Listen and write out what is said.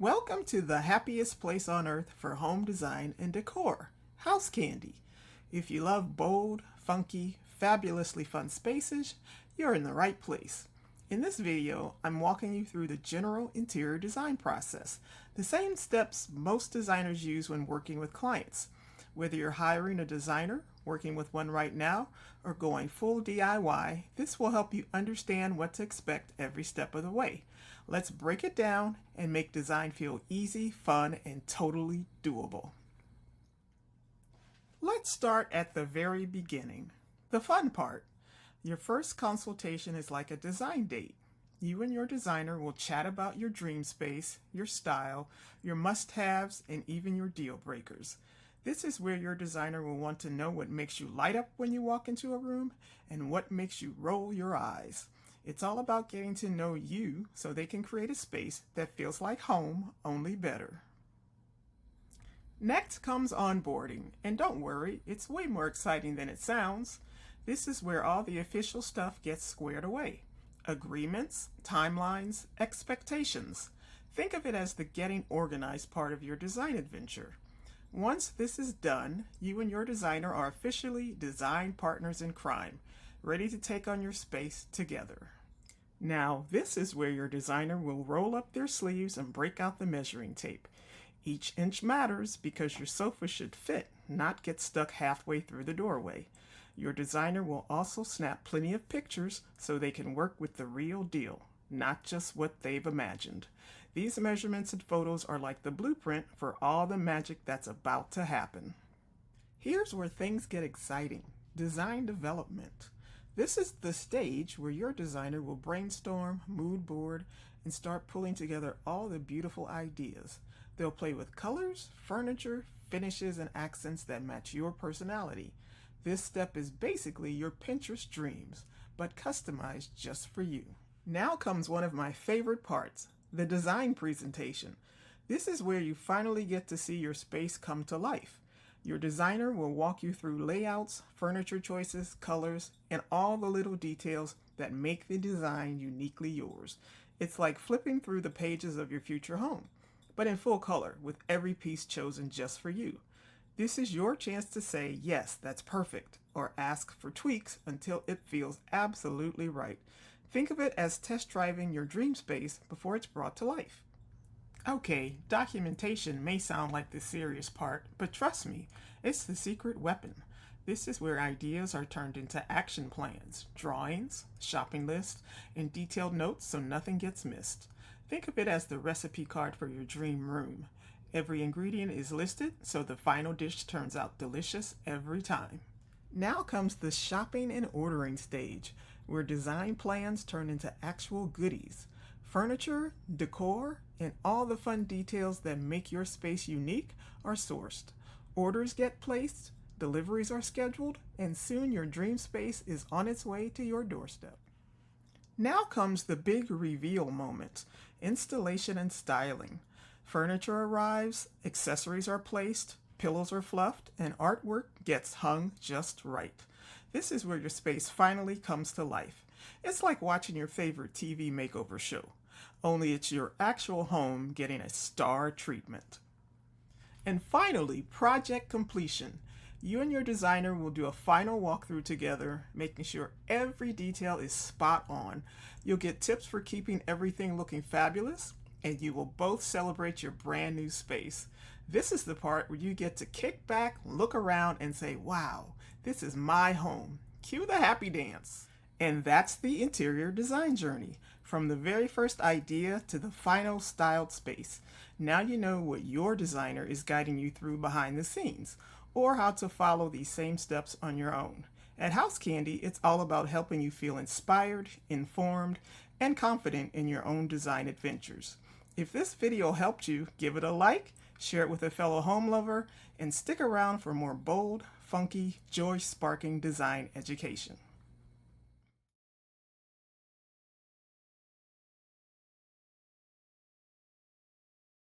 Welcome to the happiest place on earth for home design and decor, House Candy. If you love bold, funky, fabulously fun spaces, you're in the right place. In this video, I'm walking you through the general interior design process, the same steps most designers use when working with clients. Whether you're hiring a designer, working with one right now, or going full DIY, this will help you understand what to expect every step of the way. Let's break it down and make design feel easy, fun, and totally doable. Let's start at the very beginning. The fun part. Your first consultation is like a design date. You and your designer will chat about your dream space, your style, your must-haves, and even your deal breakers. This is where your designer will want to know what makes you light up when you walk into a room and what makes you roll your eyes. It's all about getting to know you so they can create a space that feels like home, only better. Next comes onboarding, and don't worry, it's way more exciting than it sounds. This is where all the official stuff gets squared away. Agreements, timelines, expectations. Think of it as the getting organized part of your design adventure. Once this is done, you and your designer are officially design partners in crime, ready to take on your space together. Now, this is where your designer will roll up their sleeves and break out the measuring tape. Each inch matters because your sofa should fit, not get stuck halfway through the doorway. Your designer will also snap plenty of pictures so they can work with the real deal, not just what they've imagined. These measurements and photos are like the blueprint for all the magic that's about to happen. Here's where things get exciting. Design development. This is the stage where your designer will brainstorm, mood board, and start pulling together all the beautiful ideas. They'll play with colors, furniture, finishes, and accents that match your personality. This step is basically your Pinterest dreams, but customized just for you. Now comes one of my favorite parts, the design presentation. This is where you finally get to see your space come to life. Your designer will walk you through layouts, furniture choices, colors, and all the little details that make the design uniquely yours. It's like flipping through the pages of your future home, but in full color with every piece chosen just for you. This is your chance to say, yes, that's perfect, or ask for tweaks until it feels absolutely right. Think of it as test driving your dream space before it's brought to life. Okay, documentation may sound like the serious part, but trust me, it's the secret weapon. This is where ideas are turned into action plans, drawings, shopping lists, and detailed notes so nothing gets missed. Think of it as the recipe card for your dream room. Every ingredient is listed so the final dish turns out delicious every time. Now comes the shopping and ordering stage, where design plans turn into actual goodies. Furniture, decor, and all the fun details that make your space unique are sourced. Orders get placed, deliveries are scheduled, and soon your dream space is on its way to your doorstep. Now comes the big reveal moment, installation and styling. Furniture arrives, accessories are placed, pillows are fluffed, and artwork gets hung just right. This is where your space finally comes to life. It's like watching your favorite TV makeover show, only it's your actual home getting a star treatment. And finally, project completion. You and your designer will do a final walkthrough together, making sure every detail is spot on. You'll get tips for keeping everything looking fabulous, and you will both celebrate your brand new space. This is the part where you get to kick back, look around, and say, wow, this is my home. Cue the happy dance. And that's the interior design journey, from the very first idea to the final styled space. Now you know what your designer is guiding you through behind the scenes, or how to follow these same steps on your own. At House Candy, it's all about helping you feel inspired, informed, and confident in your own design adventures. If this video helped you, give it a like, share it with a fellow home lover, and stick around for more bold, funky, joy-sparking design education.